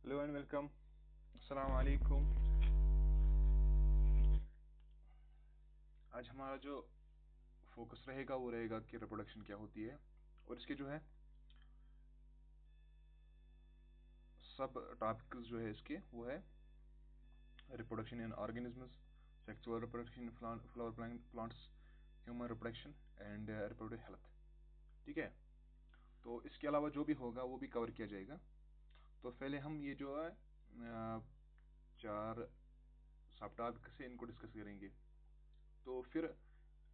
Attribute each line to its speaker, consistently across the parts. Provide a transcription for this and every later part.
Speaker 1: Hello and welcome. अस्सलाम वालेकुम। आज हमारा जो फोकस रहेगा वो रहेगा कि रिप्रोडक्शन क्या होती है, और इसके जो है सब टॉपिक्स जो है इसके वो है reproduction in organisms, sexual reproduction in flower plants, human reproduction and reproductive health. ठीक है, तो इसके अलावा जो भी होगा वो भी कवर किया जाएगा। तो पहले हम ये जो है चार सब टॉपिक से इनको डिस्कस करेंगे। तो फिर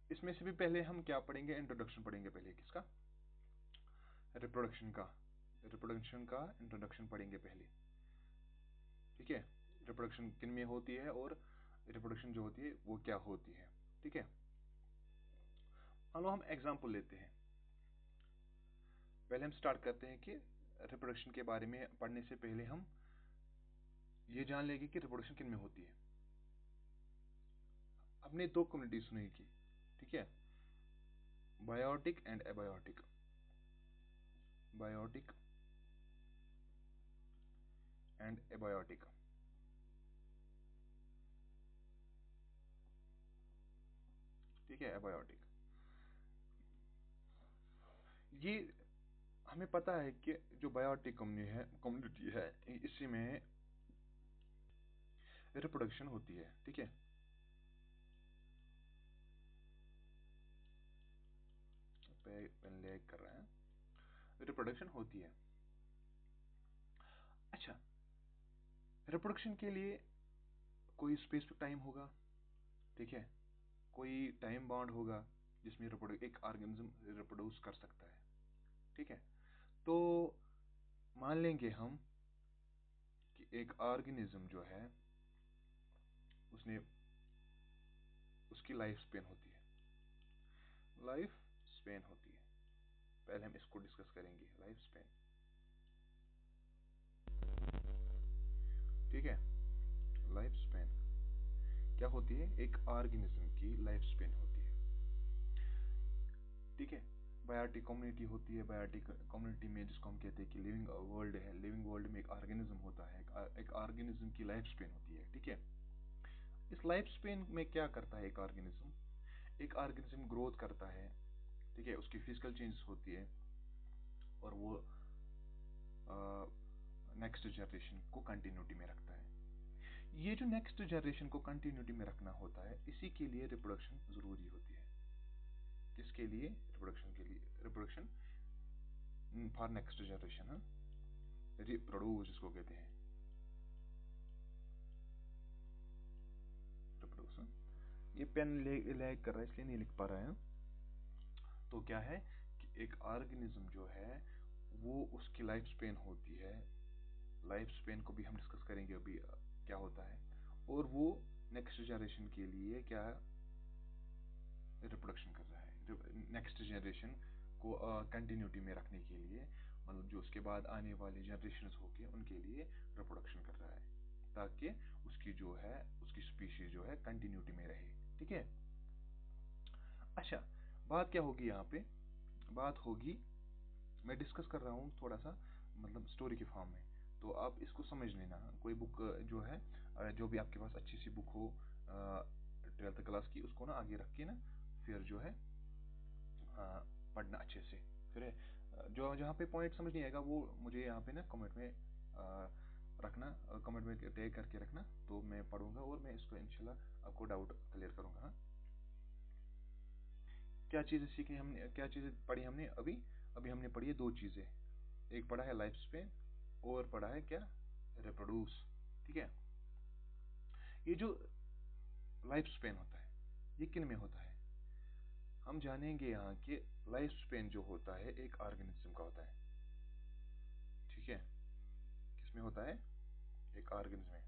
Speaker 1: इसमें से भी पहले हम क्या पढ़ेंगे, इंट्रोडक्शन पढ़ेंगे पहले किसका, रिप्रोडक्शन का। रिप्रोडक्शन का इंट्रोडक्शन पढ़ेंगे पहले। ठीक है, रिप्रोडक्शन किन में होती है और रिप्रोडक्शन जो होती है वो क्या होती है। ठीक है, मान लो हम एग्जांपल लेते हैं। पहले हम स्टार्ट करते हैं कि रिप्रोडक्शन के बारे में पढ़ने से पहले हम ये जान लेंगे कि रिप्रोडक्शन किन में होती है। हमने दो कम्युनिटी सुनी की, ठीक है, biotic and abiotic. Biotic and abiotic. ठीक है, एबायोटिक। ये हमें पता है कि जो बायोटिक कम्युनिटी है इसी में रिप्रोडक्शन होती है। ठीक है, पेन लैग कर रहा है, रिप्रोडक्शन होती है। अच्छा, रिप्रोडक्शन के लिए कोई स्पेसिफिक टाइम होगा, ठीक है, कोई टाइम बाउंड होगा जिसमें एक ऑर्गेनिज्म रिप्रोड्यूस कर सकता है। ठीक है, तो मान लेंगे हम कि एक ऑर्गेनिज्म जो है उसने उसकी लाइफ स्पेन होती है। लाइफ स्पेन होती है, पहले हम इसको डिस्कस करेंगे, लाइफ स्पेन। ठीक है, लाइफ स्पेन क्या होती है, एक ऑर्गेनिज्म की लाइफ स्पेन होती है। ठीक है, बायोटिक कम्युनिटी होती है। बायोटिक कम्युनिटी में जिसको हम कहते हैं कि लिविंग वर्ल्ड है, लिविंग वर्ल्ड में एक ऑर्गेनिज्म होता है, एक ऑर्गेनिज्म की लाइफ स्पेन होती है। ठीक है, इस लाइफ स्पेन में क्या करता है एक ऑर्गेनिज्म, एक ऑर्गेनिज्म ग्रोथ करता है। ठीक है, उसकी फिजिकल चेंजेस होती है और वो नेक्स्ट जनरेशन को कंटिन्यूटी में रखता है। ये जो नेक्स्ट जनरेशन को कंटिन्यूटी में रखना होता है, इसी के लिए रिप्रोडक्शन जरूरी होती है। किसके लिए, रिप्रोडक्शन के लिए। Reproduction for next generation, reproduce जिसको कहते हैं, रिप्रोड्यूस। ये पेन लैग कर रहा है इसलिए नहीं लिख पा रहा है। तो क्या है कि एक ऑर्गेनिज्म जो है वो उसकी लाइफ स्पेन होती है। लाइफ स्पेन को भी हम डिस्कस करेंगे अभी क्या होता है, और वो नेक्स्ट जनरेशन के लिए क्या रिप्रोडक्शन कर रहा है, नेक्स्ट जनरेशन को कंटिन्यूटी में रखने के लिए, मतलब जो उसके बाद आने वाले जनरेशन होंगे उनके लिए रिप्रोडक्शन कर रहा है, ताकि उसकी जो है उसकी स्पीशीज जो है कंटिन्यूटी में रहे। ठीक है, अच्छा, बात क्या होगी यहाँ पे, बात होगी, मैं डिस्कस कर रहा हूँ थोड़ा सा मतलब स्टोरी के फॉर्म में, तो आप इसको समझ लेना। कोई बुक जो है जो भी आपके पास अच्छी सी बुक हो 12th क्लास की, उसको ना आगे रख के ना फिर जो है पढ़ना अच्छे से। फिर जो जहाँ पे पॉइंट समझ नहीं आएगा वो मुझे यहाँ पे ना कमेंट में रखना, कमेंट में टैग करके रखना, तो मैं पढ़ूंगा और मैं इसको इंशाल्लाह आपको डाउट क्लियर करूंगा। हाँ, क्या चीजें सीखी हमने, क्या चीजें पढ़ी हमने अभी अभी हमने पढ़ी है दो चीजें, एक पढ़ा है लाइफ स्पेन और पढ़ा है क्या, रिप्रोड्यूस। ठीक है, ये जो लाइफ स्पेन होता है ये किन में होता है, हम जानेंगे यहाँ कि लाइफ स्पेन जो होता है एक ऑर्गेनिज्म का होता है। ठीक है, किसमें होता है, एक ऑर्गेनिज्म में।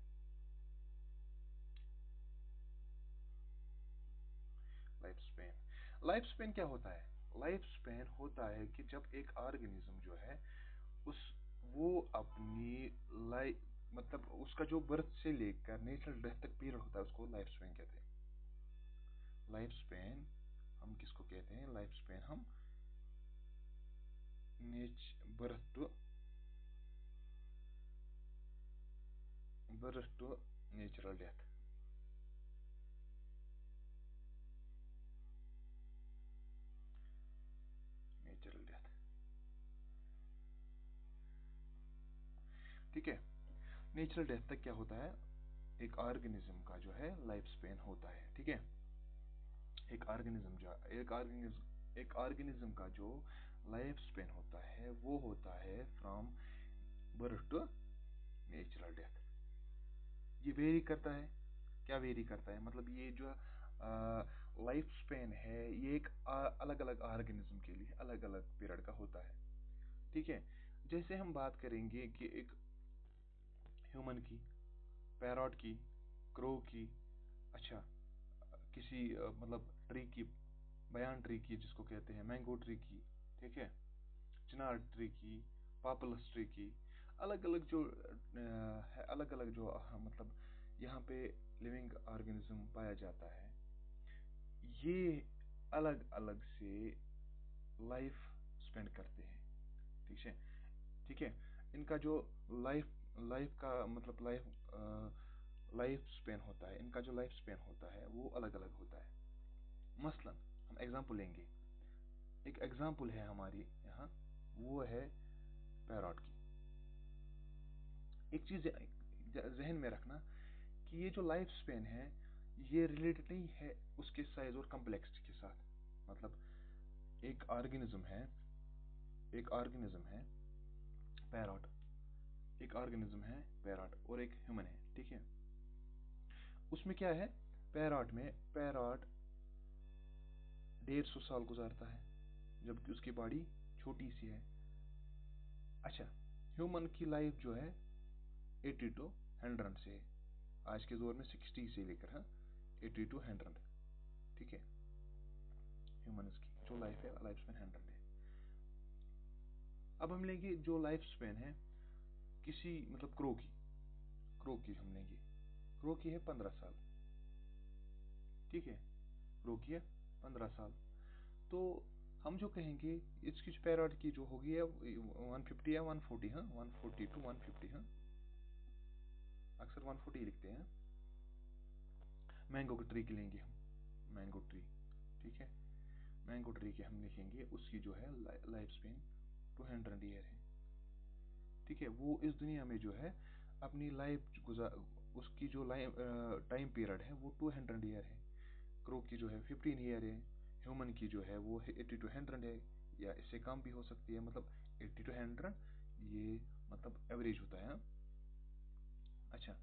Speaker 1: लाइफ स्पेन क्या होता है, लाइफ स्पेन होता है कि जब एक ऑर्गेनिज्म जो है उस वो अपनी लाइफ मतलब उसका जो बर्थ से लेकर नेचुरल डेथ तक पीरियड होता है उसको लाइफ स्पेन कहते हैं। लाइफ स्पेन हम किसको कहते हैं, लाइफ स्पेन हम birth to birth to natural death. Natural death, ठीक है। नेचुरल डेथ तक क्या होता है, एक ऑर्गेनिज्म का जो है लाइफ स्पेन होता है, ठीक है। एक ऑर्गेनिज्म का जो लाइफ स्पेन होता है वो होता है from birth to natural death. ये वेरी करता है, क्या वेरी करता है, मतलब ये जो लाइफ स्पेन है ये एक अलग अलग ऑर्गेनिज्म के लिए अलग अलग पीरियड का होता है, ठीक है। जैसे हम बात करेंगे कि एक ह्यूमन की, पैरॉट की, क्रो की, अच्छा किसी मतलब ट्री की, बयान ट्री की जिसको कहते हैं, मैंगो ट्री की, ठीक है, चिनार ट्री की, पापलस ट्री की, अलग अलग जो अलग अलग जो मतलब यहाँ पे लिविंग ऑर्गेनिज्म पाया जाता है, ये अलग अलग से लाइफ स्पेंड करते हैं, ठीक है, ठीक है। इनका जो लाइफ लाइफ का मतलब लाइफ स्पेन होता है, इनका जो लाइफ स्पेन होता है वो अलग अलग होता है। मसलन हम एग्जांपल लेंगे, एक एग्जांपल है हमारी यहाँ, वो है पैरॉट की। एक चीज जहन में रखना कि ये जो लाइफ स्पेन है ये रिलेटेड नहीं है उसके साइज और कम्प्लेक्सिटी के साथ। मतलब एक ऑर्गेनिज्म है, एक ऑर्गेनिज्म है पैरॉट, एक ऑर्गेनिज्म है पैरॉट और एक ह्यूमन है, ठीक है। उसमें क्या है, पैरॉट में पैरॉट 150 साल गुजारता है जबकि उसकी बॉडी छोटी सी है। अच्छा, ह्यूमन की लाइफ जो है 80 to 100 से है, आज के दौर में 60 से लेकर 80 to 100, ठीक है। ह्यूमंस की जो लाइफ है लाइफ स्पेन 100 है। अब हम लेंगे जो लाइफ स्पेन है किसी मतलब क्रो की हम लेंगे, क्रो की है 15 साल, ठीक है, क्रो की है 15 साल। तो हम जो कहेंगे इसकी पैरॉट की जो होगी है 150 या 140, 140 to 150, अक्सर 140 लिखते हैं। मैंगो की ट्री की लेंगे हम, मैंगो ट्री, ठीक है, मैंगो ट्री के हम लिखेंगे उसकी जो है लाइफ स्पेन 200 ईयर है, ठीक है। वो इस दुनिया में जो है अपनी लाइफ उसकी जो लाइफ टाइम पीरियड है वो 200 ईयर है। क्रो की जो है 15 ईयर है, ह्यूमन की जो है वो 80 to 100 है, या इससे कम भी हो सकती है, मतलब 80 to 100 ये मतलब एवरेज होता है। अच्छा,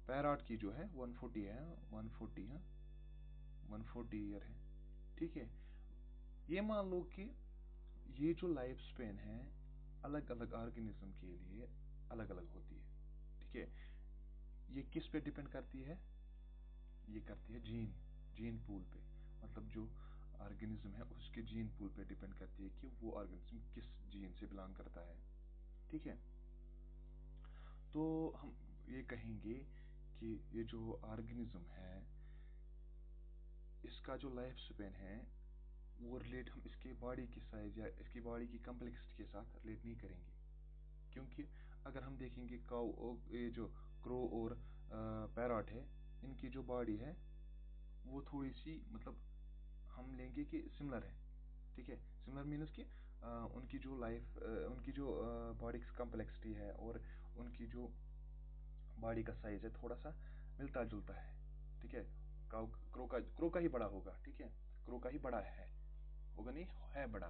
Speaker 1: पैरॉट की जो है 140 है, 140 है, 140 ईयर है, ठीक है। ये मान लो कि ये जो लाइफ स्पेन है अलग अलग ऑर्गेनिज्म के लिए अलग अलग होती है, ठीक है। ये किस पे डिपेंड करती है, ये करती है जीन पूल पे, मतलब जो ऑर्गेनिज्म है उसके जीन पूल पे डिपेंड करती है कि वो ऑर्गेनिज्म किस जीन से बिलोंग करता है, ठीक है। तो हम ये कहेंगे कि ये जो ऑर्गेनिज्म है इसका जो लाइफ स्पेन है वो रिलेट हम इसके बॉडी के साइज या इसकी बॉडी की कम्प्लेक्सिटी के साथ रिलेट नहीं करेंगे, क्योंकि अगर हम देखेंगे काऊ, ये जो क्रो और पैरॉट है इनकी जो बॉडी है वो थोड़ी सी मतलब हम लेंगे कि सिमिलर है, ठीक है। सिमिलर मीन्स कि उनकी जो लाइफ उनकी जो बॉडी की कम्प्लेक्सिटी है और उनकी जो बॉडी का साइज है थोड़ा सा मिलता जुलता है, ठीक है। क्रो का ही बड़ा होगा, ठीक है, क्रो का ही बड़ा है, होगा नहीं है बड़ा,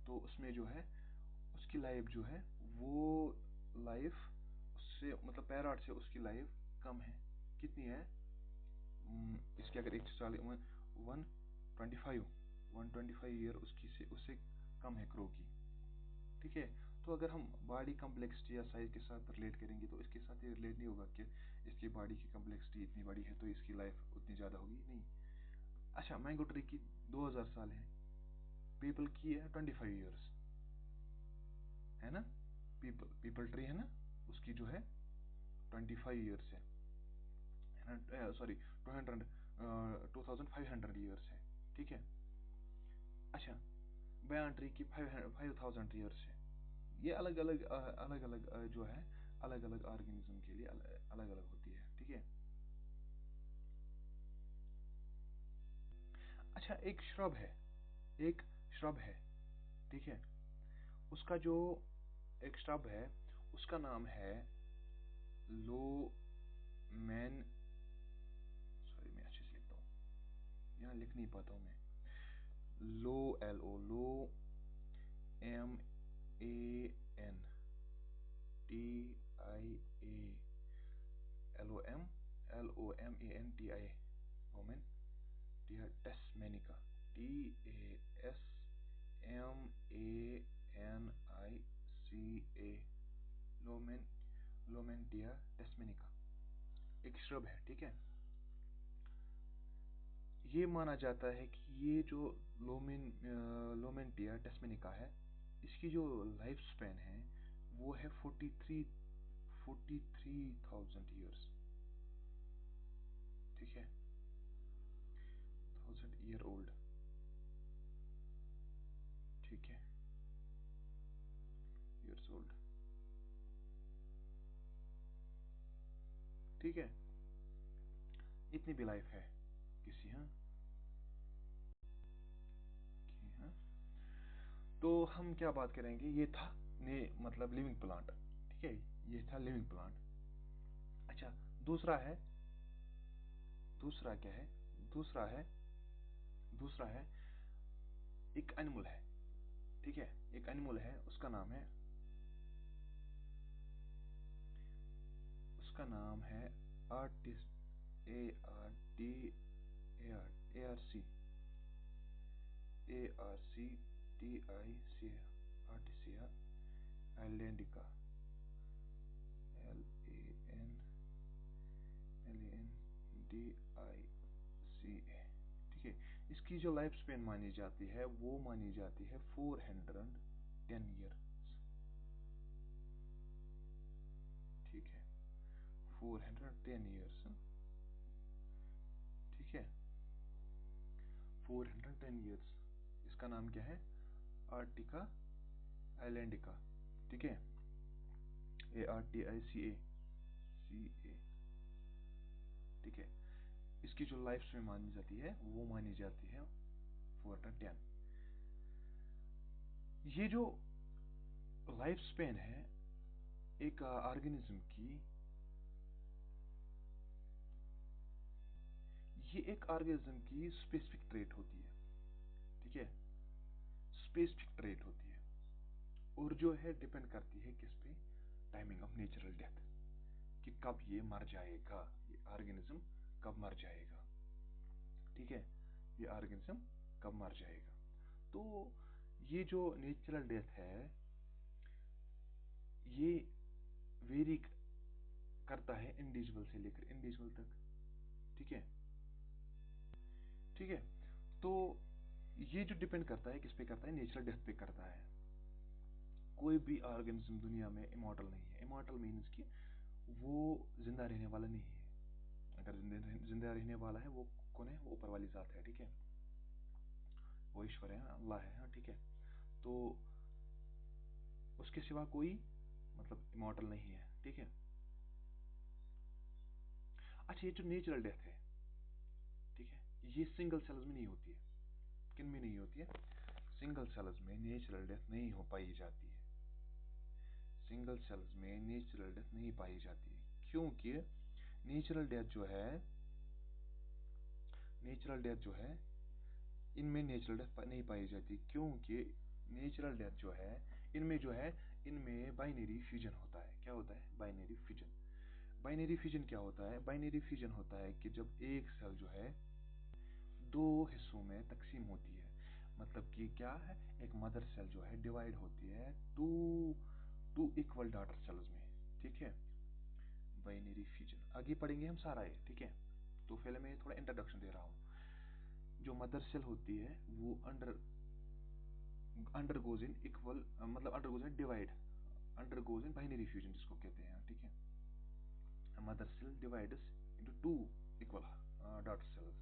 Speaker 1: तो उसमें जो है उसकी लाइफ जो है वो लाइफ उससे मतलब पैरॉट से उसकी लाइफ कम है, कितनी है, इसकी अगर 125 ईयर उसकी से उससे कम है क्रो की, ठीक है। तो अगर हम बॉडी कम्प्लेक्सिटी या साइज के साथ रिलेट करेंगे तो इसके साथ ये रिलेट नहीं होगा कि इसकी बॉडी की कम्प्लेक्सिटी इतनी बड़ी है तो इसकी लाइफ उतनी ज़्यादा होगी, नहीं। अच्छा, मैंगो ट्री की 2000 साल है, पीपल की है 25 ईयर्स, है ना, पीपल ट्री है ना उसकी जो है 25 ईयर्स है ना, सॉरी 2500 ईयर्स है, ठीक है। अच्छा, बयान ट्री की 5000 ईयर्स है। ये अलग अलग जो है अलग अलग ऑर्गेनिज्म के लिए अलग अलग होती है, ठीक है। अच्छा, एक श्रब है, ठीक है। उसका जो एक श्रब है, उसका नाम है लोमेन, सॉरी मैं अच्छे से लिखता हूँ, यहाँ लिख नहीं पाता हूँ मैं। लो M A N T I A LOMANTI, लोमेन डिया टेस्मेनिका, DASMANICA, लोमेंटिया टेस्मेनिका एक श्रब है, ठीक है। ये माना जाता है कि ये जो लोमेंटिया टेस्मेनिका है, इसकी जो लाइफ स्पैन है वो है 43,000 ईयर्स, ठीक है, 1000 ईयर ओल्ड, ठीक है, ईयर्स ओल्ड, ठीक है। इतनी भी लाइफ है किसी, हाँ, हाँ। तो हम क्या बात करेंगे, ये था ने मतलब लिविंग प्लांट, ठीक है, ये था लिविंग प्लांट। अच्छा, दूसरा है, दूसरा क्या है, दूसरा है, दूसरा है एक एनिमल है, ठीक है, एक एनिमल है, उसका नाम है, उसका नाम है आर्टिस्ट, ARCTICA, आर्टिसिया आइलैंडिका, LANDICA, ठीक है। इसकी जो लाइफ स्पेन मानी जाती है वो मानी जाती है 410 ईयर्स, ठीक है, 410 ईयर्स, ठीक है, 410 ईयर्स। इसका नाम क्या है, आर्टिका आइलैंडिका, ठीक है, ARTICA, ठीक है। इसकी जो लाइफ स्पेन मानी जाती है वो मानी जाती है 410। ये जो लाइफ स्पेन है एक ऑर्गेनिज्म की, ये एक ऑर्गेनिज्म की स्पेसिफिक ट्रेट होती है, ठीक है, स्पेसिफिक ट्रेट होती है, और जो है डिपेंड करती है किस पे, टाइमिंग ऑफ नेचुरल डेथ, कि कब ये मर जाएगा, ये ऑर्गेनिज्म कब मर जाएगा, ठीक है, ये ऑर्गेनिज्म कब मर जाएगा। तो ये जो नेचुरल डेथ है ये वेरी करता है इंडिविजुअल से लेकर इंडिविजुअल तक, ठीक है, ठीक है। तो ये जो डिपेंड करता है किस पे करता है, नेचुरल डेथ पे करता है। कोई भी ऑर्गेनिज्म दुनिया में इमॉर्टल नहीं है। इमॉर्टल मीन्स कि वो जिंदा रहने वाला नहीं है। अगर जिंदा रहने वाला है वो कौन है, वो ऊपर वाली जात है, ठीक है, वो ईश्वर है, अल्लाह है, हाँ, ठीक है। तो उसके सिवा कोई मतलब इमॉर्टल नहीं है, ठीक है। अच्छा, ये जो नेचुरल डेथ है, ठीक है, ये सिंगल सेल्स में नहीं होती है। किन में नहीं होती है, सिंगल सेल्स में नेचुरल डेथ नहीं हो पाई जाती है, सिंगल सेल्स में नेचुरल डेथ नहीं पाई जाती है, क्योंकि नेचुरल डेथ जो है, नेचुरल डेथ जो है इनमें नेचुरल डेथ नहीं पाई जाती, क्योंकि नेचुरल डेथ जो है इनमें जो है, इनमें बाइनरी फ्यूजन होता है। क्या होता है, बाइनरी फ्यूजन। बाइनरी फ्यूजन क्या होता है, बाइनरी फ्यूजन होता है कि जब एक सेल जो है दो हिस्सों में तकसीम होती है, मतलब कि क्या है, एक मदर सेल जो है डिवाइड होती है टू इक्वल डॉटर सेल्स में, ठीक है, बाइनरी फ्यूजन। आगे पढ़ेंगे हम सारा ये, ठीक है। तो पहले मैं थोड़ा इंट्रोडक्शन दे रहा हूँ। जो मदर सेल होती है वो अंडरगोज इन इक्वल, मतलब undergoes in divide, undergoes in binary fusion जिसको कहते हैं, ठीक है। Mother cell divides into two equal daughter cells,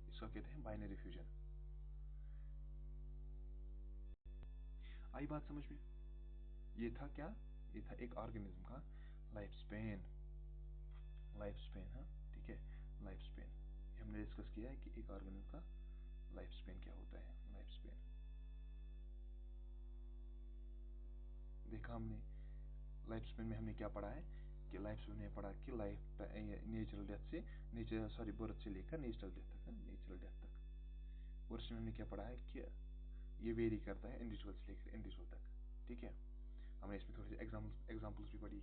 Speaker 1: इसको कहते हैं बाइनरी फ्यूजन। आई बात समझ में। ये था क्या, ये था एक ऑर्गेनिज्म का लाइफ स्पेन, लाइफ स्पेन, हाँ ठीक है, लाइफ स्पेन हमने डिस्कस किया है कि एक ऑर्गेनिज्म का लाइफ स्पेन क्या होता है। लाइफ स्पेन देखा हमने, लाइफ स्पेन में हमने क्या पढ़ा है कि लाइफ स्पेन में पढ़ा कि लाइफ नेचुरल डेथ से बर्थ से लेकर नेचुरल डेथ तक, नेचुरल डेथ तक। और इसमें हमने क्या पढ़ा है कि ये वेरी करता है इंडिविजुअल से लेकर इंडिविजुअल तक, ठीक है। हमने इसमें थोड़ी सी एग्जाम्पल्स भी पढ़ी,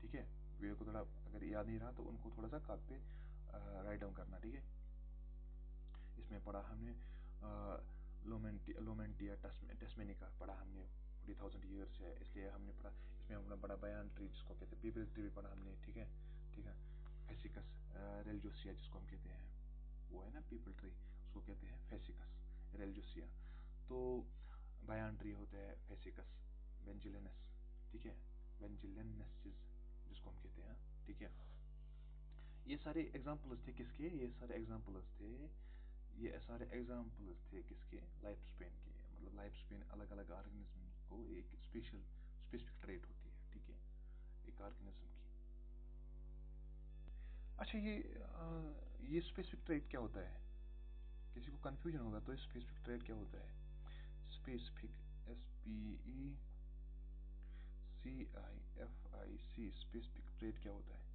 Speaker 1: ठीक है। वीडियो को थोड़ा अगर याद नहीं रहा तो उनको थोड़ा सा कागज पे राइट डाउन करना, ठीक है। इसमें पढ़ा हमने लोमेंटिया टेस्मेनिका पढ़ा हमने, 40,000 ईयर्स है इसलिए हमने पढ़ा। इसमें हमने पढ़ा बयान ट्री जिसको कहते हैं, पीपल ट्री भी पढ़ा हमने, ठीक है, ठीक है। फेसिकस रेलिजियोसिया जिसको हम कहते हैं, वो है ना पीपल ट्री, उसको कहते हैं फेसिकस रेलिजियोसिया। तो बयान ट्री होता है फेसिकस बेंजिलिनस, ठीक है, बेंजिलिनसिस जिसको हम कहते हैं, ठीक है। ये सारे एग्जाम्पल्स थे किसके, ये सारे एग्जाम्पल्स थे किसके, लाइफ स्पेन के। मतलब लाइफ स्पेन अलग अलग ऑर्गेनिज्म को एक स्पेसिफिक ट्रेट होती है, ठीक है, एक ऑर्गेनिज्म की। अच्छा ये स्पेसिफिक ट्रेट क्या होता है, किसी को कंफ्यूजन होगा तो स्पेसिफिक ट्रेट क्या होता है। स्पेसिफिक, SPECIFIC, स्पेसिफिक ट्रेट क्या होता है।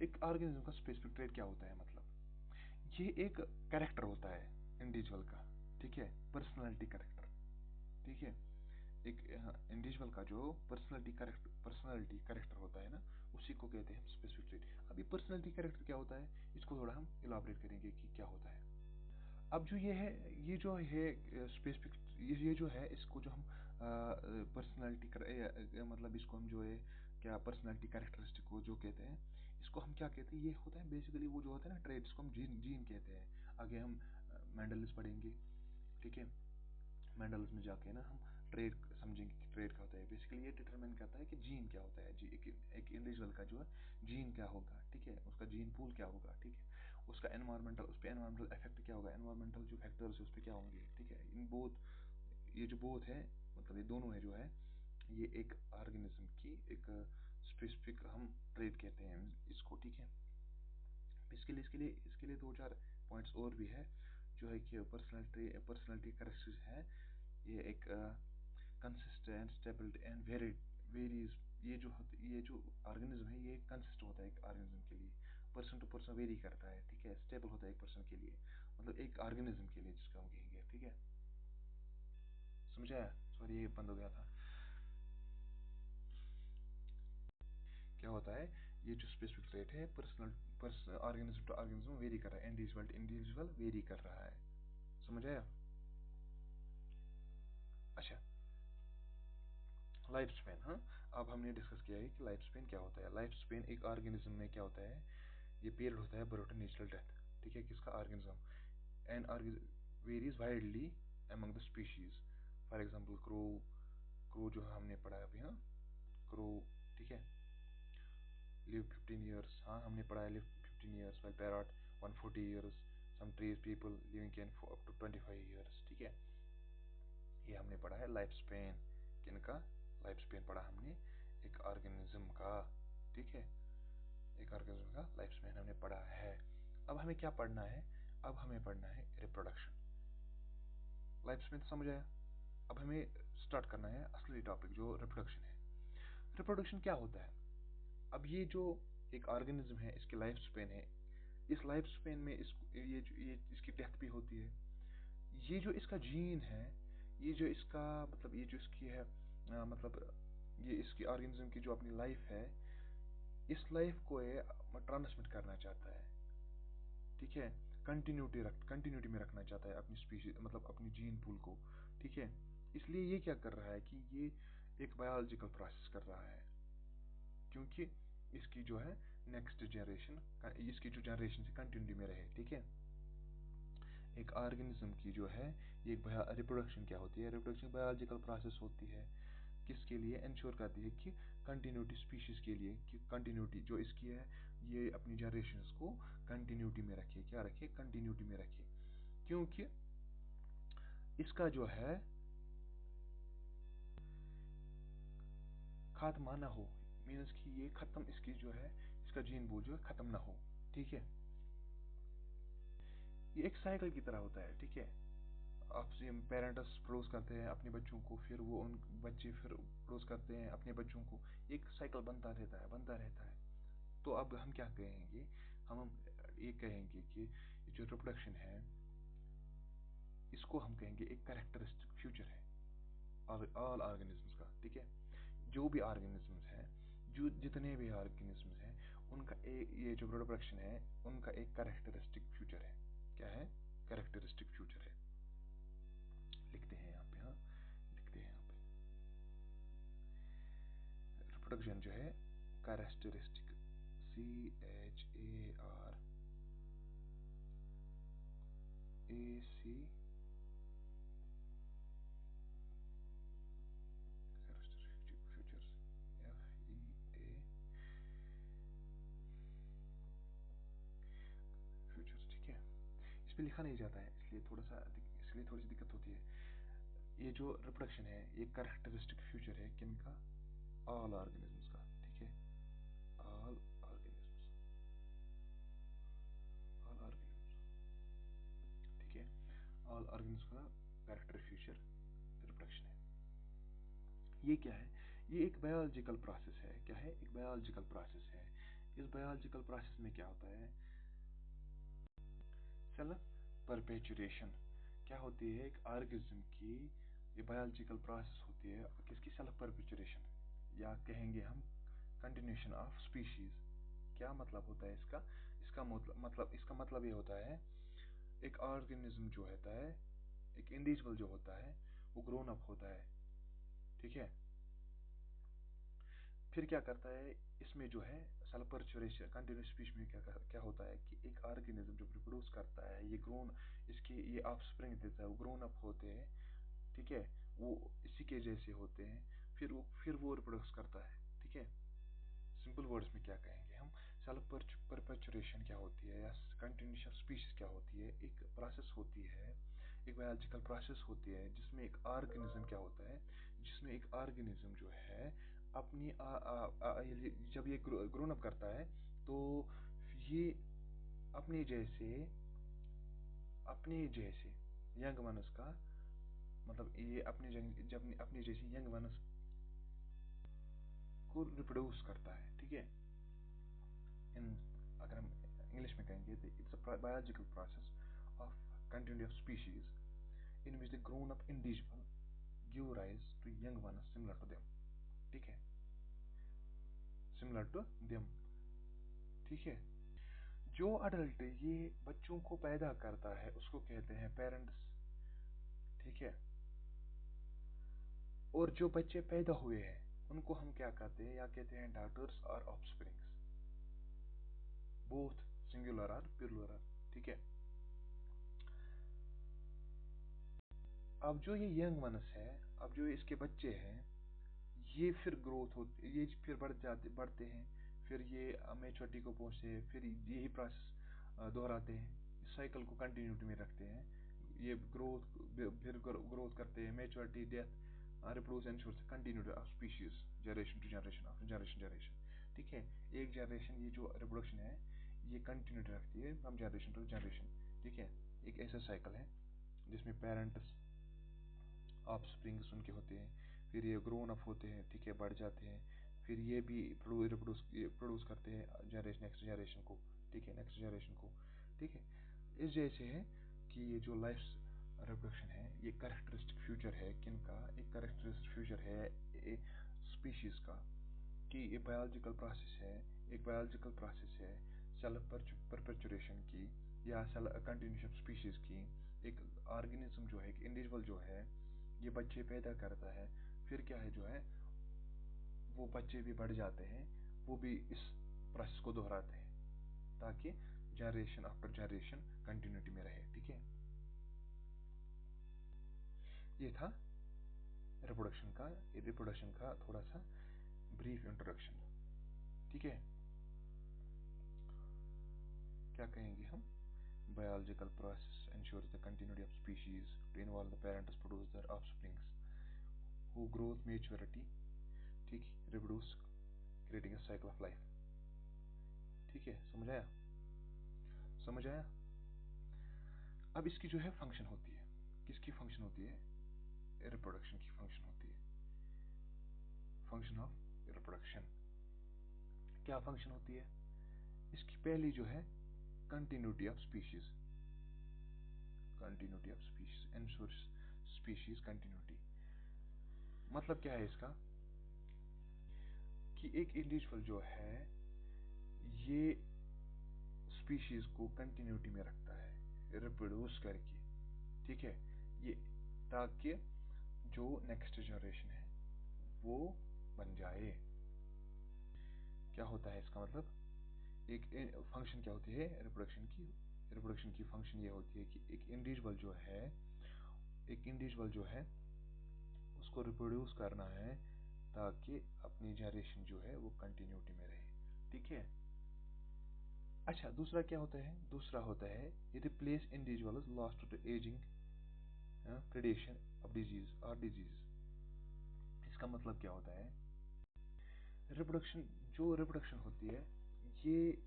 Speaker 1: एक ऑर्गेनिज्म का स्पेसिफिक ट्रेट क्या होता है, मतलब ये एक कैरेक्टर होता है इंडिविजुअल का, ठीक है, पर्सनालिटी कैरेक्टर, ठीक है। एक इंडिविजुअल का जो पर्सनालिटी कैरेक्टर होता है ना, उसी को कहते हैं स्पेसिफिक ट्रेट। अभी पर्सनालिटी कैरेक्टर क्या होता है, इसको थोड़ा हम इलाबरेट करेंगे कि क्या होता है। अब जो ये है, ये जो है स्पेसिफिक, ये जो है इसको जो हम पर्सनालिटी मतलब इसको हम जो है क्या पर्सनालिटी कैरेक्टरिस्टिक को जो कहते हैं, इसको हम क्या कहते हैं, ये होता है बेसिकली वो जो होता है ना ट्रेट, इसको हम जीन कहते हैं। आगे हम मेंडल्स पढ़ेंगे, ठीक है। मेंडल्स में जाके ना हम ट्रेड समझेंगे कि ट्रेड क्या होता है। बेसिकली ये डिटरमाइन करता है कि जीन क्या होता है, जी एक इंडिविजुअल का जो है जीन क्या होगा, ठीक है, उसका जीन पूल क्या होगा, ठीक है, उसका एनवायरमेंटल, उस पर एनवायरमेंटल इफेक्ट क्या होगा, एनवायरमेंटल जो फैक्टर्स है उस पर क्या होंगे, ठीक है। इन बोथ, ये जो बोथ है मतलब ये दोनों है जो है, ये एक ऑर्गेनिज्म की एक स्पेसिफिक हम ट्रेड कहते हैं इसको, ठीक है। इसके लिए दो चार पॉइंट्स और भी है जो है कि पर्सनालिटी कैरेक्टरिस्टिक्स है। ये एक कंसिस्टेंट, स्टेबल एंड वेरीज, ये जो ऑर्गेनिज्म है ये कंसिस्ट होता है एक ऑर्गेनिज्म के लिए, पर्सन टू पर्सन वेरी करता है, ठीक है। स्टेबल होता है एक पर्सन के लिए, मतलब एक ऑर्गेनिज्म के लिए जिसका हम कहेंगे, ठीक है। समझ आया, सॉरी ये बंद हो गया था। क्या होता है, ये जो स्पेसिफिक ट्रेट है ऑर्गेनिज्म टू ऑर्गेनिज्म वेरी कर रहा है, इंडिविजुअल टू इंडिविजुअल वेरी कर रहा है। समझ आया। अच्छा, लाइफ स्पेन, हाँ अब हमने डिस्कस किया है कि लाइफ स्पेन क्या होता है। लाइफ स्पेन एक ऑर्गेनिज्म में क्या होता है, ये पीरियड होता है बर्थ टू नेचुरल डेथ, ठीक है, किसका organism. And varies widely among the species. For example crow जो हमने पढ़ा है अभी, हाँ क्रो, ठीक है, लिव 15 ईयर्स, हाँ हमने पढ़ा है live 15 years, well parrot 140 years, some trees peepal living can up to 25 years, ठीक है। ये हमने पढ़ा है लाइफ स्पेन, किनका लाइफ स्पेन पढ़ा हमने, एक ऑर्गेनिज्म का, ठीक है, एक ऑर्गेनिज्म का लाइफ स्पेन हमने पढ़ा है। अब हमें क्या पढ़ना है, अब हमें पढ़ना है रिप्रोडक्शन। लाइफ स्पेन तो समझ आया, अब हमें स्टार्ट करना है असली टॉपिक जो रिप्रोडक्शन है। रिप्रोडक्शन क्या होता है, अब ये जो एक ऑर्गेनिज्म है इसकी लाइफ स्पेन है, इस लाइफ स्पेन में ये इसकी डेथ भी होती है। ये जो इसका जीन है, ये जो इसका मतलब ये जो इसकी है मतलब ये इसकी ऑर्गेनिज्म की जो अपनी लाइफ है, इस लाइफ को ये ट्रांसमिट करना चाहता है, ठीक है, कंटिन्यूटी में रखना चाहता है अपनी स्पीशीज मतलब अपनी जीन पूल को, ठीक है। इसलिए ये क्या कर रहा है कि ये एक बायोलॉजिकल प्रोसेस कर रहा है, क्योंकि इसकी जो है नेक्स्ट जनरेशन, इसकी जो जनरेशन से कंटिन्यूटी में रहे, ठीक है। एक ऑर्गेनिज्म की जो है ये रिप्रोडक्शन क्या होती है, रिप्रोडक्शन बायोलॉजिकल प्रोसेस होती है, किसके लिए इंश्योर करती है कि कंटिन्यूटी स्पीशीज के लिए, कि कंटिन्यूटी जो इसकी है ये अपनी जनरेशन्स को कंटिन्यूटी में रखे, क्या रखे, कंटिन्यूटी में रखे, क्योंकि इसका जो है खात्मा ना हो, मीन्स कि ये खत्म, इसकी जो है इसका जीन पूल जो है खत्म ना हो। ठीक है, ये एक साइकिल की तरह होता है। ठीक है, आपसे पेरेंट्स प्रोड्यूस करते हैं अपने बच्चों को, फिर वो उन बच्चे फिर प्रोड्यूस करते हैं अपने बच्चों को, एक साइकिल बनता रहता है, बनता रहता है। तो अब हम क्या कहेंगे, हम ये कहेंगे कि जो रिप्रोडक्शन है इसको हम कहेंगे एक कैरेक्टरिस्टिक फ्यूचर है ऑल ऑर्गेनिजम्स का। ठीक है, जो भी ऑर्गेनिजम्स हैं, जो जितने भी ऑर्गेनिजम्स हैं, उनका ये जो रिप्रोडक्शन है उनका एक कैरेक्टरिस्टिक फ्यूचर है। क्या है? कैरेक्टरिस्टिक फ्यूचर है। लिखते हैं यहाँ पे, हाँ लिखते हैं यहाँ पे, रिप्रोडक्शन जो है characteristic, CHARAC, characteristic futures, FEA futures. ठीक है, इस पे लिखा नहीं जाता है, इसलिए थोड़ी सी दिक्कत होती है। ये जो रिप्रोडक्शन है ये कैरेक्टरिस्टिक फ्यूचर है किनका? ऑल ऑर्गेनिजम्स का। ठीक है, ऑल ऑर्गेनिजम्स, ऑल ऑर्गेनिजम्स। ठीक है, ऑल ऑर्गेनिजम्स का कैरेक्टर फ्यूचर रिप्रोडक्शन है। ये क्या है? ये एक बायोलॉजिकल प्रोसेस है। क्या है? एक बायोलॉजिकल प्रोसेस है। इस बायोलॉजिकल प्रोसेस में क्या होता है? Self perpetuation. क्या होती है? एक ऑर्गेनिज्म की ये बायोलॉजिकल प्रोसेस होती है किसकी? सेल्फ परपेचुएशन, या कहेंगे हम कंटिन्यूएशन ऑफ स्पीशीज। क्या मतलब होता है इसका? इसका मतलब ये होता है, एक ऑर्गेनिज्म जो होता है, एक इंडिविजुअल जो होता है, वो ग्रोन अप होता है। ठीक है, फिर क्या करता है इसमें जो है सेल्फ परपेचुएशन कंटिन्यूस स्पीच में क्या होता है कि एक ऑर्गेनिज्म जब रिप्रोड्यूस करता है, ये ग्रोन, इसके ये ऑफस्प्रिंग देता है, वो ग्रोन अप होते हैं। ठीक है, वो इसी के जैसे होते हैं, फिर वो रिप्रोड्यूस करता है। ठीक है, सिंपल वर्ड्स में क्या कहेंगे हम? सेल्फ परपेचुएशन क्या होती है, या कंटिन्यूएशन ऑफ स्पीशीज क्या होती है? एक प्रोसेस होती है, एक बायोलॉजिकल प्रोसेस होती है जिसमें एक ऑर्गेनिज्म क्या होता है, जिसमें एक ऑर्गेनिज्म जो है अपनी जब ये ग्रोन अप करता है तो ये अपने जैसे यंग वनस का, मतलब ये जब अपने जैसे यंग वनस को रिप्रोड्यूस करता है। ठीक है, अगर हम इंग्लिश में कहेंगे तो it's a biological process of continuity of species in which the grown up individual give rise to young ones similar to them. ठीक है, similar to them। ठीक है, जो अडल्ट ये बच्चों को पैदा करता है उसको कहते हैं पेरेंट्स। ठीक है, और जो बच्चे पैदा हुए हैं उनको हम क्या कहते हैं? या कहते हैं डॉटर्स और ऑफस्प्रिंग्स, बोथ सिंगुलर और प्लूरल। ठीक है, अब जो ये यंग वनस है, अब जो इसके बच्चे हैं, ये फिर ग्रोथ होते, ये फिर बढ़ते हैं, फिर ये मेच्योरिटी को पहुंचते हैं, फिर यही प्रोसेस दोहराते हैं, इस साइकिल को कंटिन्यूटी में रखते हैं। ये फिर ग्रोथ करते हैं, maturity, death, reproduce ensures continuity of species, generation to generation, of generation. ठीक है, एक जनरेशन, ये जो रिप्रोडक्शन है ये कंटिन्यूटी रखती है हम जनरेशन टू जनरेशन। ठीक है, एक ऐसा साइकिल है जिसमें पेरेंट्स, ऑफस्प्रिंग्स उनके होते हैं, फिर ये ग्रोन अप होते हैं। ठीक है, बढ़ जाते हैं, फिर ये भी प्रोड्यूस करते हैं नेक्स्ट जनरेशन को। ठीक है, नेक्स्ट जनरेशन को। ठीक है, इस जैसे है कि ये जो लाइफ रिप्रोडक्शन है ये कैरेक्टरिस्टिक फ्यूचर है किनका? एक कैरेक्टरिस्टिक फ्यूचर है स्पीशीज का, कि ये बायोलॉजिकल प्रोसेस है, एक बायोलॉजिकल प्रोसेस है सेल्फ परपेचुएशन की, या कंटिन्यूएशन स्पीशीज की। एक ऑर्गेनिज्म जो है, एक इंडिविजुअल जो है, ये बच्चे पैदा करता है, फिर क्या है जो है वो बच्चे भी बढ़ जाते हैं, वो भी इस प्रोसेस को दोहराते हैं ताकि जनरेशन आफ्टर जनरेशन कंटिन्यूटी में रहे। ठीक है, ये था रिप्रोडक्शन का थोड़ा सा ब्रीफ इंट्रोडक्शन। ठीक है, क्या कहेंगे हम? Biological process ensures the continuity of species to involve the parents produce their offsprings who growth maturity। ठीक, reproduce, creating a cycle of life. ठीक है, समझ आया? समझ आया? अब इसकी जो है फंक्शन होती है, किसकी फंक्शन होती है? रिप्रोडक्शन की फंक्शन होती है, फंक्शन ऑफ रिप्रोडक्शन। क्या फंक्शन होती है इसकी? पहली जो है continuity of species, continuity of species, ensures species continuity. मतलब क्या है इसका कि एक इंडिविजुअल जो है ये स्पीशीज को कंटिन्यूटी में रखता है रिप्रोड्यूस करके, ठीक है, ये ताकि जो नेक्स्ट जनरेशन है वो बन जाए। क्या होता है इसका मतलब? एक फंक्शन क्या होती है रिप्रोडक्शन की? रिप्रोडक्शन की फंक्शन ये होती है कि एक इंडिविजुअल जो है उसको रिप्रोड्यूस करना है ताकि अपनी जनरेशन जो है वो कंटिन्यूटी में रहे, ठीक है। अच्छा, दूसरा क्या होता है? दूसरा होता है replace individuals lost to ageing, predation of disease और डिजीज। इसका मतलब क्या होता है? रिप्रोडक्शन होती है, ये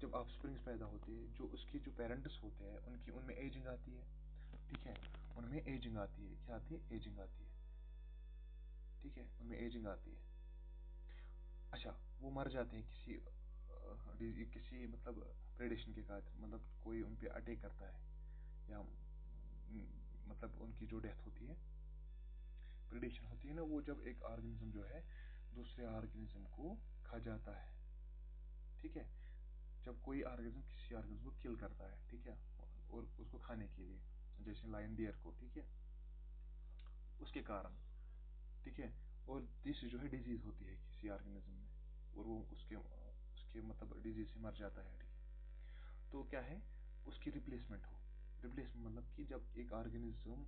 Speaker 1: जब ऑफस्प्रिंग्स पैदा होते हैं, जो उसके जो पेरेंट्स होते हैं उनमें एजिंग आती है, ठीक है, उनमें एजिंग आती है। क्या आती है? एजिंग आती है, ठीक है, उनमें एजिंग आती है। अच्छा, वो मर जाते हैं किसी मतलब प्रेडेशन के कारण, मतलब कोई उन पे अटैक करता है या मतलब उनकी जो डेथ होती है, प्रेडेशन होती है ना, वो जब एक ऑर्गेनिज्म जो है दूसरे ऑर्गेनिज्म को खा जाता है, ठीक है, जब कोई ऑर्गेनिज्म किसी ऑर्गेनिज्म को किल करता है, ठीक है, और उसको खाने के लिए, जैसे लायन डियर को, ठीक है, उसके कारण, ठीक है, और तीसरी जो है डिजीज होती है किसी ऑर्गेनिज्म में और वो उसके मतलब डिजीज से मर जाता है, ठीक है, तो क्या है उसकी रिप्लेसमेंट हो। रिप्लेसमेंट मतलब कि जब एक ऑर्गेनिज्म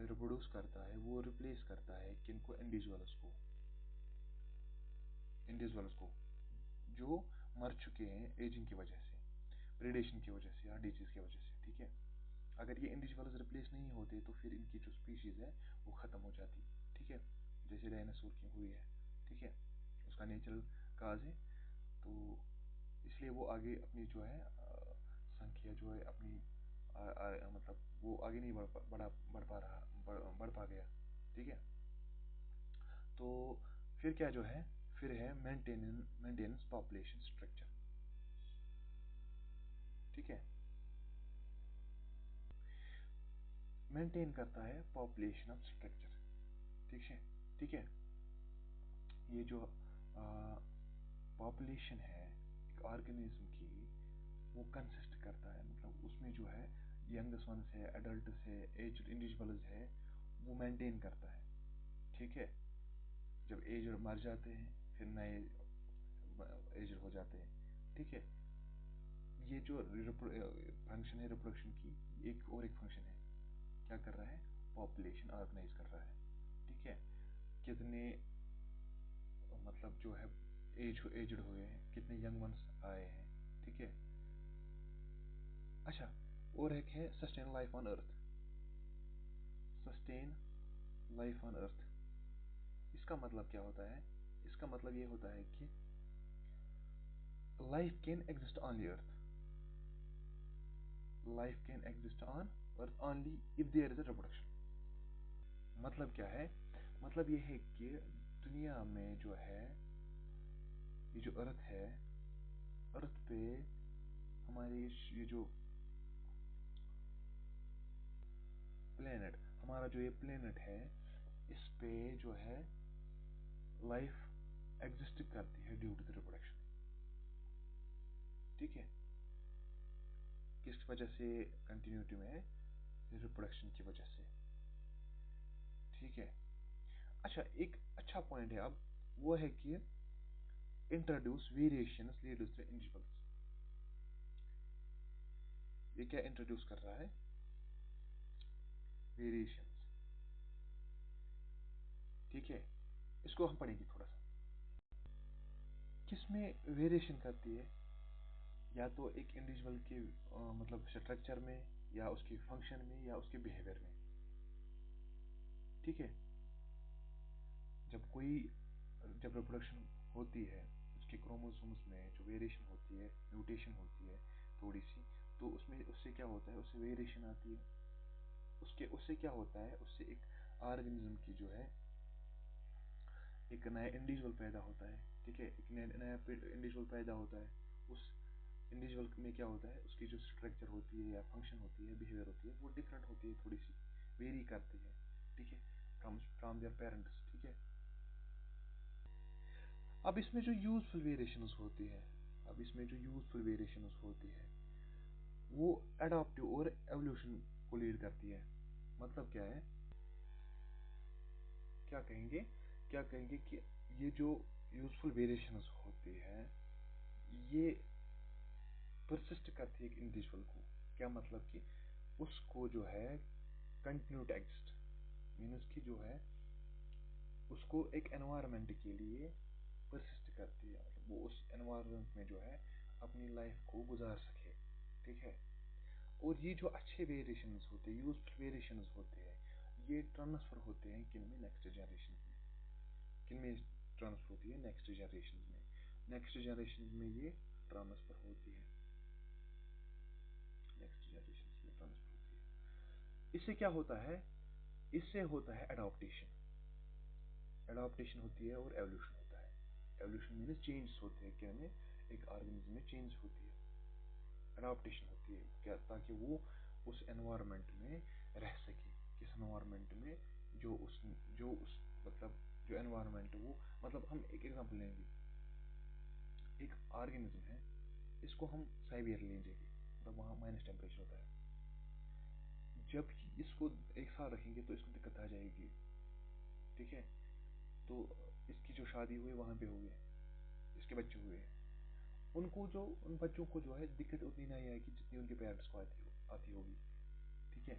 Speaker 1: रिप्रोड्यूस करता है वो रिप्लेस करता है किनको? इंडिविजुअल्स को जो मर चुके हैं एजिंग की वजह से, प्रेडेशन की वजह से या डिजीज की वजह से, ठीक है। अगर ये इंडिविजुअल्स रिप्लेस नहीं होते तो फिर इनकी जो स्पीशीज है वो खत्म हो जाती, ठीक है, जैसे डायनासोर की हुई है, ठीक है, उसका नेचुरल काज है। तो इसलिए वो आगे अपनी जो है संख्या जो है अपनी मतलब वो आगे नहीं बढ़ पा गया, ठीक है। तो फिर क्या जो है, फिर है मेंटेनेंस पॉपुलेशन स्ट्रक्चर, ठीक है, मेंटेन करता है पॉपुलेशन ऑफ स्ट्रक्चर, ठीक है, ठीक है। ये जो पॉपुलेशन है एक ऑर्गेनिज्म की वो कंसिस्ट करता है, मतलब उसमें जो है यंगस्ट वंस है, एडल्ट्स है, एज्ड इंडिविजुअल्स है, वो मेंटेन करता है, ठीक है। जब एज्ड मर जाते हैं फिर नए एज्ड हो जाते हैं, ठीक है। ये जो फंक्शन है रिप्रोडक्शन की, एक और एक फंक्शन है, क्या कर रहा है? पॉपुलेशन ऑर्गेनाइज कर रहा है, ठीक है। कितने मतलब जो है एज्ड हुए हैं, कितने यंग वंस आए हैं, ठीक है। अच्छा, और एक है sustain life on earth, sustain life on earth. इसका मतलब क्या होता है? इसका मतलब ये होता है कि life can exist on the earth, life can exist on earth only if there is a reproduction. मतलब क्या है? मतलब ये है कि दुनिया में जो है ये जो अर्थ है, अर्थ पे हमारी ये जो प्लेनेट, हमारा जो ये प्लेनेट है, इस पे जो है लाइफ एग्जिस्ट करती है ड्यू टू द रिप्रोडक्शन, ठीक है। किस वजह से कंटिन्यूटी में है? रिप्रोडक्शन की वजह से, ठीक है। अच्छा, एक अच्छा पॉइंट है अब, वो है कि introduce variations leads to individuals. ये क्या इंट्रोड्यूस कर रहा है? वेरिएशंस, ठीक है। इसको हम पढ़ेंगे थोड़ा सा। किसमें वेरिएशन करती है? या तो एक इंडिविजुअल के मतलब स्ट्रक्चर में, या उसके फंक्शन में, या उसके बिहेवियर में, ठीक है। जब कोई जब रिप्रोडक्शन होती है, उसके क्रोमोसोम्स में जो वेरिएशन होती है, म्यूटेशन होती है थोड़ी सी, तो उसमें उससे क्या होता है, उससे वेरिएशन आती है। उससे क्या होता है, उससे एक ऑर्गेनिज्म की जो है एक नया इंडिविजुअल पैदा होता है। ठीक है, एक नया इंडिविजुअल पैदा होता है। उस इंडिविजुअल में क्या होता है, उसकी जो स्ट्रक्चर होती है या फंक्शन होती है, बिहेवियर होती है, वो डिफरेंट होती है, थोड़ी सी वेरी करती है। ठीक है, फ्रॉम देयर पेरेंट्स। ठीक है, अब इसमें जो यूजफुल वेरिएशंस होती है, वो एडाप्टिव और एवोल्यूशन को लीड करती है। मतलब क्या है, क्या कहेंगे कि ये जो यूजफुल वेरिएशंस होती है, ये परसिस्ट करती है एक इंडिविजुअल को। क्या मतलब कि उसको जो है कंटिन्यू टू एग्जिस्ट, मीन्स कि जो है उसको एक एनवायरनमेंट के लिए परसिस्ट करती है, मतलब वो उस एनवायरनमेंट में जो है अपनी लाइफ को गुजार सके। ठीक है, और ये जो अच्छे वेरिएशंस होते हैं, यूजफुल वेरिएशंस होते हैं, ये ट्रांसफर होते हैं किन में, नेक्स्ट जनरेशन में। किन में ट्रांसफर होती है, नेक्स्ट जनरेशन में। नेक्स्ट जनरेशन में ये ट्रांसफर होती है, नेक्स्ट जनरेशन में ट्रांसफर होती है। इससे क्या होता है, इससे होता है एडॉप्टेशन। एडॉप्टेशन होती है और एवोल्यूशन होता है। एवोल्यूशन मीन्स चेंज होते हैं, क्या में, एक ऑर्गेनिज्म में चेंज होती है। एडॉप्टेशन होती है क्या, ताकि वो उस एनवायरनमेंट में रह सके। किस एनवायरनमेंट में, जो उस मतलब जो एनवायरनमेंट वो, मतलब हम एक एग्जांपल लेंगे, एक ऑर्गेनिज्म है, इसको हम साइबेर ले जाएंगे, मतलब वहाँ माइनस टेम्परेचर होता है। जब इसको एक साल रखेंगे तो इसको दिक्कत आ जाएगी। ठीक है, तो इसकी जो शादी हुई वहाँ पे हुई है, इसके बच्चे हुए हैं, उन बच्चों को जो है दिक्कत उतनी नहीं आएगी जितनी उनके पेरेंट्स को आती होगी। ठीक है,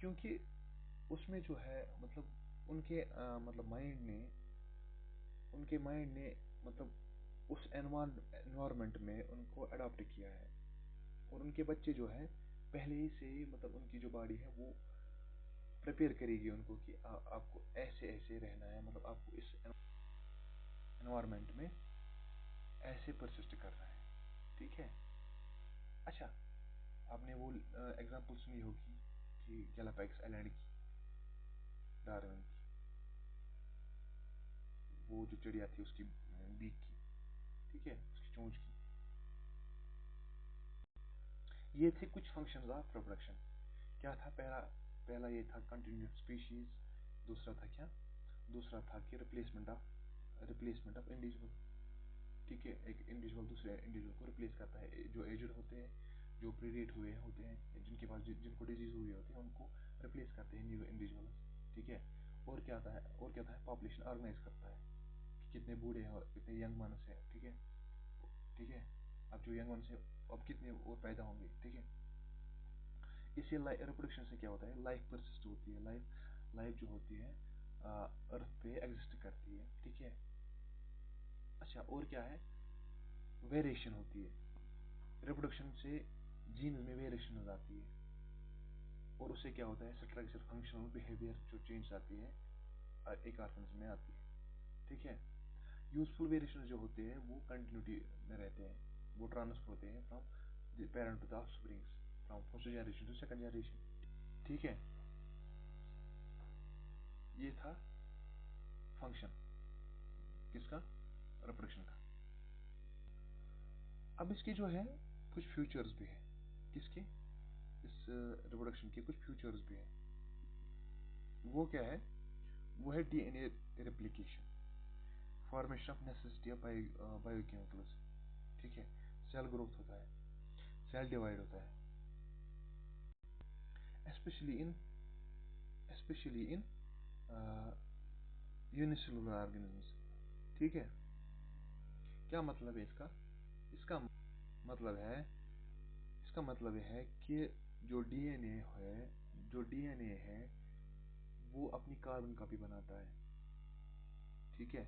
Speaker 1: क्योंकि उसमें जो है मतलब उनके मतलब माइंड ने मतलब उस एनवायरनमेंट में उनको अडॉप्ट किया है। और उनके बच्चे जो है पहले ही से ही, मतलब उनकी जो बॉडी है वो प्रिपेयर करेगी उनको कि आपको ऐसे ऐसे रहना है, मतलब आपको इस एनवायरनमेंट में ऐसे परसिस्ट करना है। ठीक है, अच्छा, आपने वो एग्जांपल सुनी होगी कि गैलापैगस आइलैंड की, डार्विन की, वो जो चिड़िया थी उसकी बीक की, ठीक है, उसकी चोंच की। ये थे कुछ फंक्शंस ऑफ रिप्रोडक्शन। क्या था, पहला ये था कंटिन्यूस स्पीशीज। दूसरा था क्या, दूसरा था कि रिप्लेसमेंट ऑफ इंडिविजुअल। ठीक है, एक इंडिविजुअल दूसरे इंडिविजुअल को रिप्लेस करता है। जो एजड होते हैं, जो प्रीडेट हुए होते हैं, जिनको डिजीज हुई होती है, उनको रिप्लेस करते हैं न्यू इंडिविजुअल्स। ठीक है, और क्या था, पॉपुलेशन ऑर्गेनाइज करता है कि कितने बूढ़े हैं और कितने यंग मनस है। ठीक है, ठीक है, अब जो यंग मनस है अब कितने और पैदा होंगे। ठीक है, इसी रिप्रोडक्शन से क्या होता है, लाइफ परसिस्ट होती है। लाइफ जो होती है अर्थ पे एग्जिस्ट करती है। ठीक है, अच्छा, और क्या है, वेरिएशन होती है। रिप्रोडक्शन से जीन में वेरिएशन हो जाती है, और उससे क्या होता है, स्ट्रक्चर, फंक्शनल, बिहेवियर जो चेंज आती है एक ऑर्गेनिज्म में आती है। ठीक है, यूजफुल वेरिएशन जो होते हैं वो कंटिन्यूटी में रहते हैं, वो ट्रांसफर होते हैं from the parent to the offsprings, from first generation to second generation. ठीक है, ये था फंक्शन किसका, रिप्रोडक्शन का। अब इसके जो है कुछ फ्यूचर्स भी हैं, किसके, इस रिप्रोडक्शन के कुछ फ्यूचर्स भी हैं। वो क्या है, वो है DNA replication, formation of necessity of biochemicals. ठीक है, सेल ग्रोथ होता है, सेल डिवाइड होता है, स्पेशली इन यूनिसेलुलर ऑर्गेनिजम्स। ठीक है, क्या मतलब है इसका, इसका मतलब है इसका मतलब है कि जो डीएनए है वो अपनी कार्बन कॉपी बनाता है। ठीक है,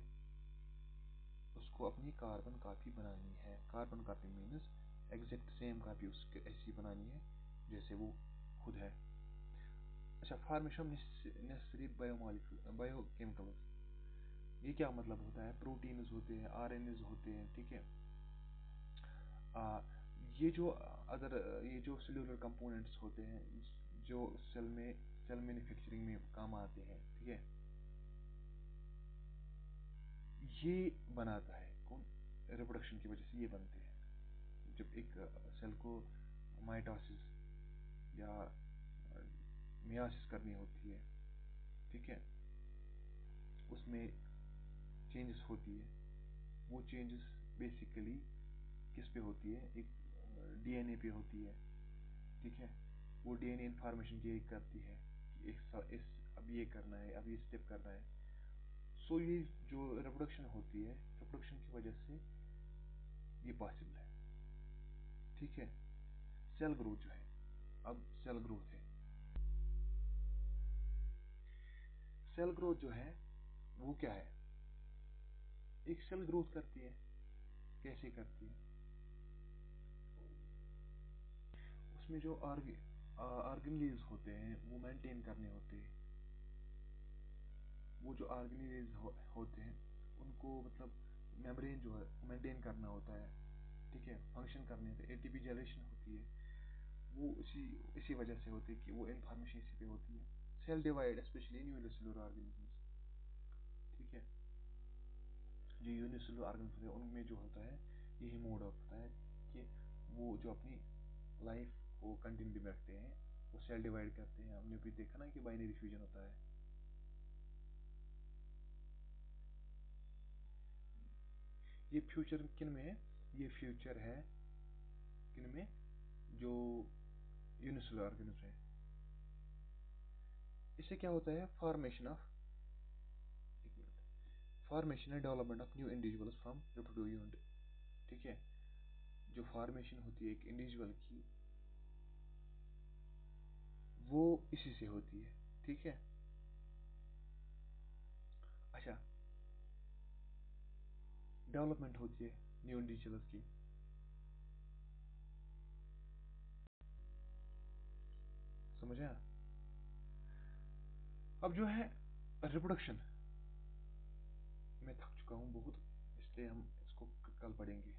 Speaker 1: उसको अपनी कार्बन कॉपी बनानी है। Carbon copy means exact same copy उसके ऐसी बनानी है जैसे वो खुद है। अच्छा, फॉर्मेशन ऑफ नेसेसरी बायोकेमिकल्स, ये क्या मतलब होता है? प्रोटीन्स होते हैं, आरएनएज होते हैं, ठीक है। आ, ये जो अदर ये जो सेलुलर कंपोनेंट्स होते हैं जो सेल मैन्युफैक्चरिंग में काम आते हैं, ठीक है, ये बनाता है कौन? रिप्रोडक्शन की वजह से ये बनते हैं। जब एक सेल को माइटोसिस या मियासिस करनी होती है, ठीक है, उसमें चेंजेस होती है। वो चेंजेस बेसिकली किस पे होती है? एक डीएनए पे होती है, ठीक है। वो डीएनए इंफॉर्मेशन ये करती है कि अब ये करना है, अब ये स्टेप करना है। सो ये जो रिप्रोडक्शन होती है, रिप्रोडक्शन की वजह से ये पॉसिबल है, ठीक है। सेल ग्रोथ जो है, अब सेल ग्रोथ है। सेल ग्रोथ जो है वो क्या है? एक सेल ग्रोथ करती है, कैसे करती है? उसमें जो ऑर्गेनेल्स होते हैं वो मेंटेन करने होते हैं। वो जो ऑर्गेनेल्स होते हैं उनको मतलब मेम्ब्रेन जो है मेंटेन करना होता है, ठीक है, फंक्शन करने होते हैं। एटीपी जनरेशन होती है, वो इसी वजह से होती है कि वो इंफॉर्मेशन इसी पे होती है। Cell divide specially in unicellular organisms, ठीक है। जो यूनिसेलुलर ऑर्गेनिज्म होते हैं उनमें जो होता है यही मोड ऑफ होता है कि वो जो अपनी लाइफ को कंटिन्यू रखते हैं, वो सेल डिवाइड करते हैं। हमने भी देखा ना कि बाइनरी फ्यूजन होता है। ये फ्यूचर किन में है? ये फ्यूचर है किन में? जो यूनिसेलुलर ऑर्गेनिज्म है। इससे क्या होता है? फॉर्मेशन है development of new individuals from reproducing unit, ठीक है। जो फॉर्मेशन होती है एक इंडिविजुअल की, वो इसी से होती है, ठीक है। अच्छा, डेवलपमेंट होती है न्यू इंडिविजुअल्स की। समझ आया? अब जो है रिप्रोडक्शन, मैं थक चुका हूँ बहुत, इसलिए हम इसको कल पढ़ेंगे।